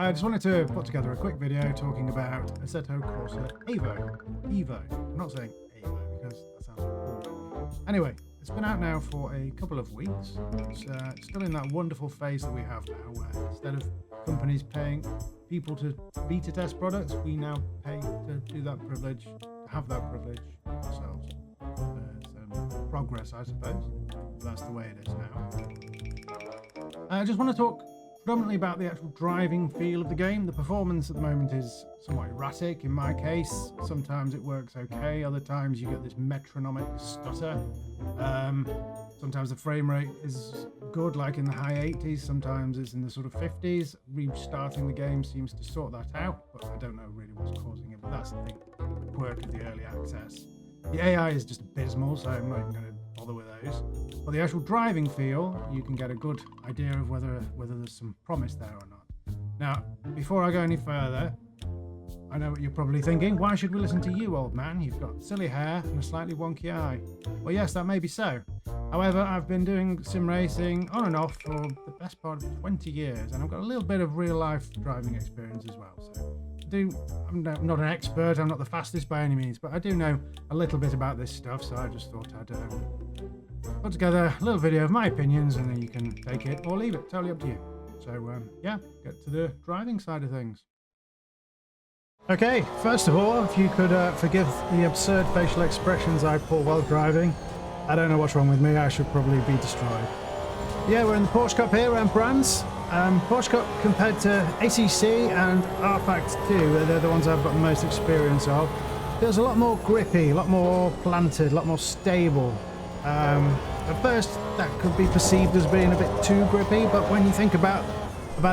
I just wanted to put together a quick video talking about Assetto Corsa Evo. I'm not saying Evo because that sounds cool. Anyway, it's been out now for a couple of weeks. It's still in that wonderful phase that we have now, where instead of companies paying people to beta test products, we now pay to do that privilege, to have that privilege ourselves. Some progress, I suppose. That's the way it is now. I just want to talk predominantly about the actual driving feel of the game. The performance at the moment is somewhat erratic in my case. Sometimes it works okay, other times you get this metronomic stutter. Sometimes the frame rate is good, like in the high 80s, sometimes it's in the sort of 50s. Restarting the game seems to sort that out, but I don't know really what's causing it, but that's the thing, the quirk of the early access. The AI is just abysmal, so I'm not even going to bother with those. But the actual driving feel, you can get a good idea of whether there's some promise there or not. Now, before I go any further, I know what you're probably thinking. Why should we listen to you, old man? You've got silly hair and a slightly wonky eye. Well, yes, that may be so. However, I've been doing sim racing on and off for the best part of 20 years, and I've got a little bit of real-life driving experience as well. So I'm not an expert, I'm not the fastest by any means, but I do know a little bit about this stuff, so I just thought I'd put together a little video of my opinions, and then you can take it or leave it, totally up to you. So yeah, get to the driving side of things. Okay, first of all, if you could forgive the absurd facial expressions I pull while driving. I don't know what's wrong with me, I should probably be destroyed. Yeah, we're in the Porsche Cup here around Brands. Porsche Cup compared to ACC and RFACT 2, they're the ones I've got the most experience of. Feels a lot more grippy, a lot more planted, a lot more stable. At first that could be perceived as being a bit too grippy, but when you think about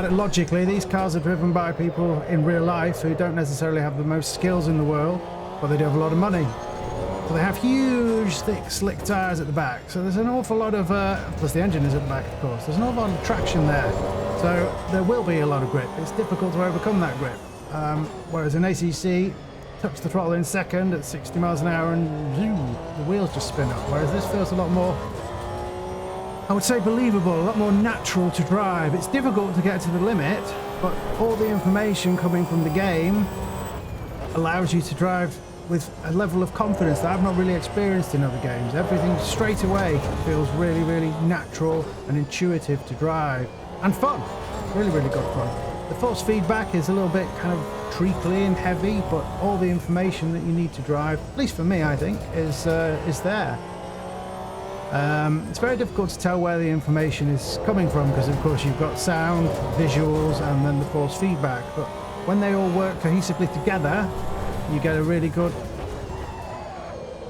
it logically, these cars are driven by people in real life who don't necessarily have the most skills in the world, but they do have a lot of money. So they have huge, thick, slick tyres at the back. So there's an awful lot of, plus the engine is at the back, of course. There's an awful lot of traction there. So there will be a lot of grip. It's difficult to overcome that grip. Whereas in ACC, touch the throttle in second at 60 miles an hour and zoom, the wheels just spin up. Whereas this feels a lot more, I would say, believable, a lot more natural to drive. It's difficult to get to the limit, but all the information coming from the game allows you to drive with a level of confidence that I've not really experienced in other games. Everything straight away feels really, really natural and intuitive to drive. And fun. Really, really good fun. The force feedback is a little bit kind of treacly and heavy, but all the information that you need to drive, at least for me, I think, is there. It's very difficult to tell where the information is coming from because, of course, you've got sound, visuals, and then the force feedback. But when they all work cohesively together, you get a really good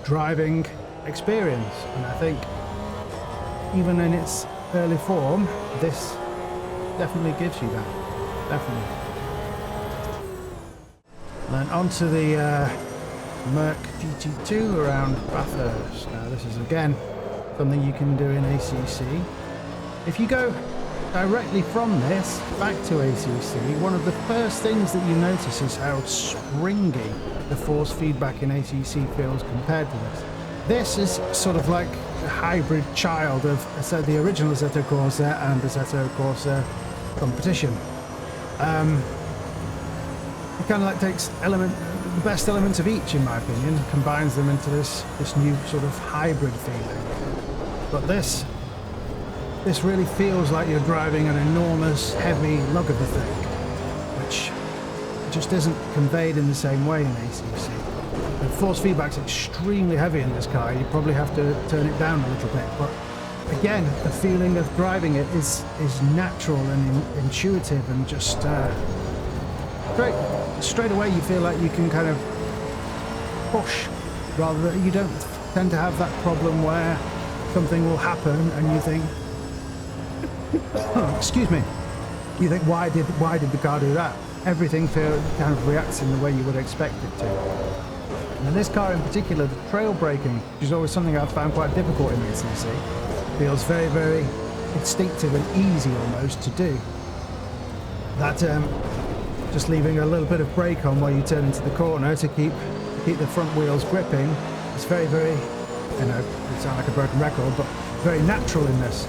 driving experience. And I think even in its early form, this definitely gives you that. Definitely. Then onto the Merc GT2 around Bathurst. Now this is again something you can do in ACC. If you go directly from this back to ACC, one of the first things that you notice is how springy the force feedback in ACC feels compared to this. This is sort of like a hybrid child of the original Assetto Corsa and Assetto Corsa Competition. It kind of like takes the best elements of each, in my opinion, combines them into this new sort of hybrid feeling. But this really feels like you're driving an enormous, heavy lug of a thing, which just isn't conveyed in the same way in ACC. The force feedback's extremely heavy in this car. You probably have to turn it down a little bit, but again, the feeling of driving it is natural and intuitive, and just straight away you feel like you can kind of push, rather than you don't tend to have that problem where something will happen and you think, oh, excuse me, you think, why did the car do that? Everything kind of reacts in the way you would expect it to. And in this car in particular, the trail braking, which is always something I've found quite difficult in ACC, feels very, very instinctive and easy almost to do. That just leaving a little bit of brake on while you turn into the corner to keep the front wheels gripping is very, very, you know, it sounds like a broken record, but very natural in this.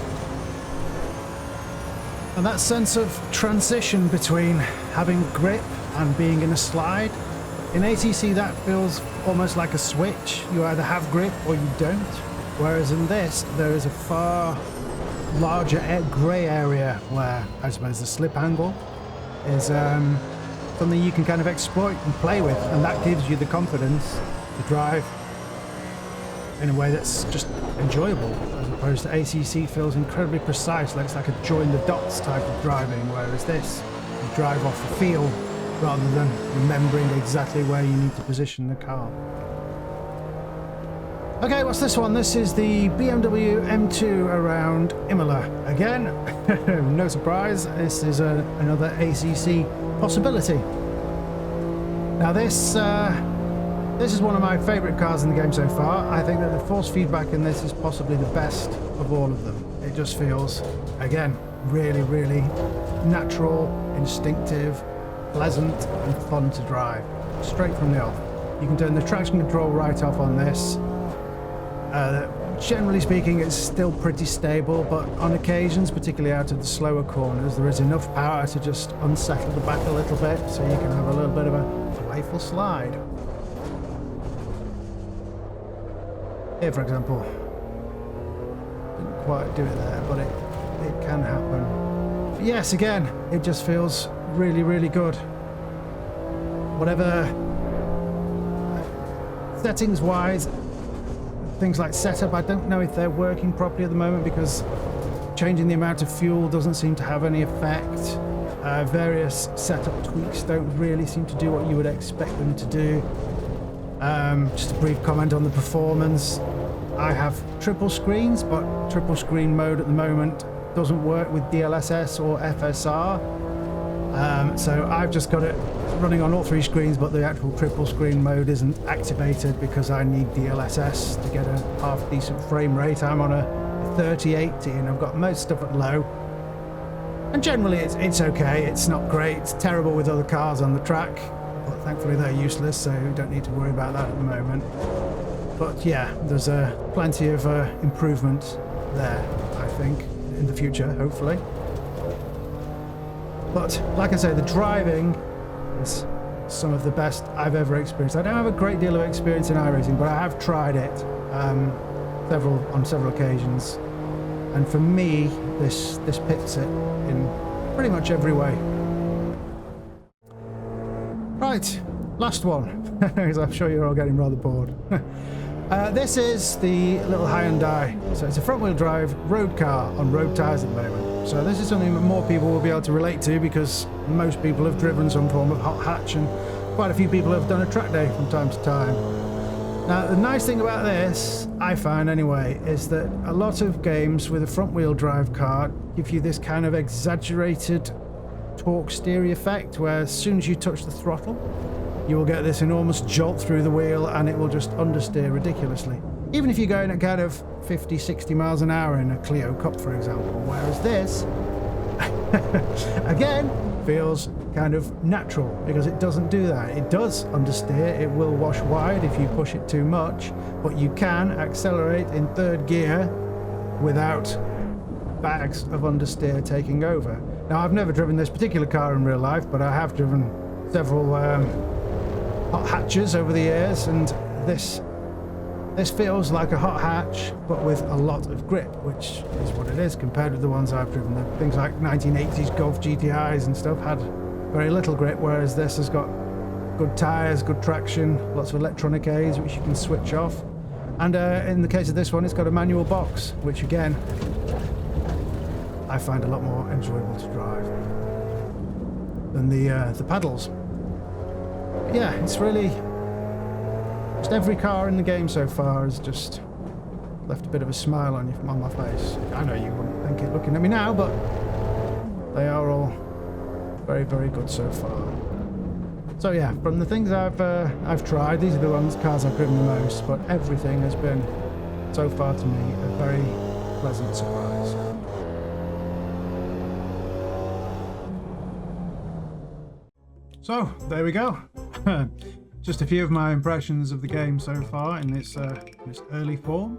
And that sense of transition between having grip and being in a slide, in ATC that feels almost like a switch. You either have grip or you don't. Whereas in this, there is a far larger grey area where I suppose the slip angle is something you can kind of exploit and play with, and that gives you the confidence to drive in a way that's just enjoyable, as opposed to ACC feels incredibly precise, like it's like a join the dots type of driving, whereas this, you drive off the feel rather than remembering exactly where you need to position the car. Okay, what's this one? This is the BMW M2 around Imola. Again, no surprise, this is another ACC possibility. Now this is one of my favourite cars in the game so far. I think that the force feedback in this is possibly the best of all of them. It just feels, again, really, really natural, instinctive, pleasant and fun to drive. Straight from the off. You can turn the traction control right off on this. Generally speaking, it's still pretty stable, but on occasions, particularly out of the slower corners, there is enough power to just unsettle the back a little bit, so you can have a little bit of a playful slide. Here, for example, didn't quite do it there, but it can happen. But yes, again, it just feels really, really good. Whatever settings-wise, things like setup, I don't know if they're working properly at the moment because changing the amount of fuel doesn't seem to have any effect. Various setup tweaks don't really seem to do what you would expect them to do. Just a brief comment on the performance. I have triple screens, but triple screen mode at the moment doesn't work with DLSS or FSR. So I've just got it running on all three screens, but the actual triple screen mode isn't activated because I need DLSS to get a half decent frame rate. I'm on a 3080 and I've got most stuff at low. And generally it's okay, it's not great, it's terrible with other cars on the track. But thankfully they're useless, so we don't need to worry about that at the moment. But yeah, there's plenty of improvement there, I think, in the future, hopefully. But like I say, the driving is some of the best I've ever experienced. I don't have a great deal of experience in iRacing, but I have tried it on several occasions. And for me, this picks it in pretty much every way. Right, last one, because I'm sure you're all getting rather bored. This is the little Hyundai. So it's a front-wheel drive road car on road tyres at the moment. So this is something that more people will be able to relate to because most people have driven some form of hot hatch and quite a few people have done a track day from time to time. Now, the nice thing about this, I find anyway, is that a lot of games with a front-wheel drive car give you this kind of exaggerated torque steer effect where as soon as you touch the throttle, you will get this enormous jolt through the wheel and it will just understeer ridiculously. Even if you're going at kind of 50, 60 miles an hour in a Clio Cup, for example. Whereas this, again, feels kind of natural because it doesn't do that. It does understeer, it will wash wide if you push it too much, but you can accelerate in third gear without bags of understeer taking over. Now, I've never driven this particular car in real life, but I have driven several hot hatches over the years, and this feels like a hot hatch, but with a lot of grip, which is what it is compared with the ones I've driven. Things like 1980s Golf GTIs and stuff had very little grip, whereas this has got good tyres, good traction, lots of electronic aids which you can switch off. And in the case of this one, it's got a manual box, which again, I find a lot more enjoyable to drive than the paddles. But yeah, it's really... just every car in the game so far has just left a bit of a smile on my face. I know you wouldn't think it looking at me now, but they are all very, very good so far. So yeah, from the things I've tried, these are the cars I've driven the most, but everything has been, so far to me, a very pleasant surprise. So, there we go. Just a few of my impressions of the game so far in this early form.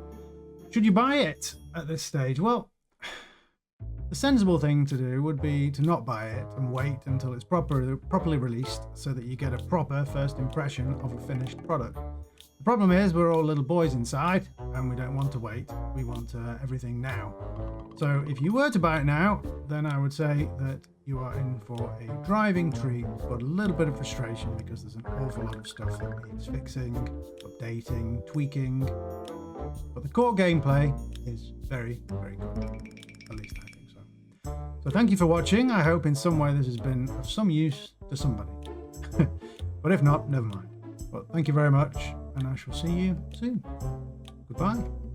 Should you buy it at this stage? Well, The sensible thing to do would be to not buy it and wait until it's properly released so that you get a proper first impression of a finished product. The problem is we're all little boys inside and we don't want to wait. We want everything now. So if you were to buy it now, then I would say that you are in for a driving treat, but a little bit of frustration because there's an awful lot of stuff that needs fixing, updating, tweaking. But the core gameplay is very, very good. At least I think so. So thank you for watching. I hope in some way this has been of some use to somebody. But if not, never mind. But thank you very much, and I shall see you soon. Goodbye.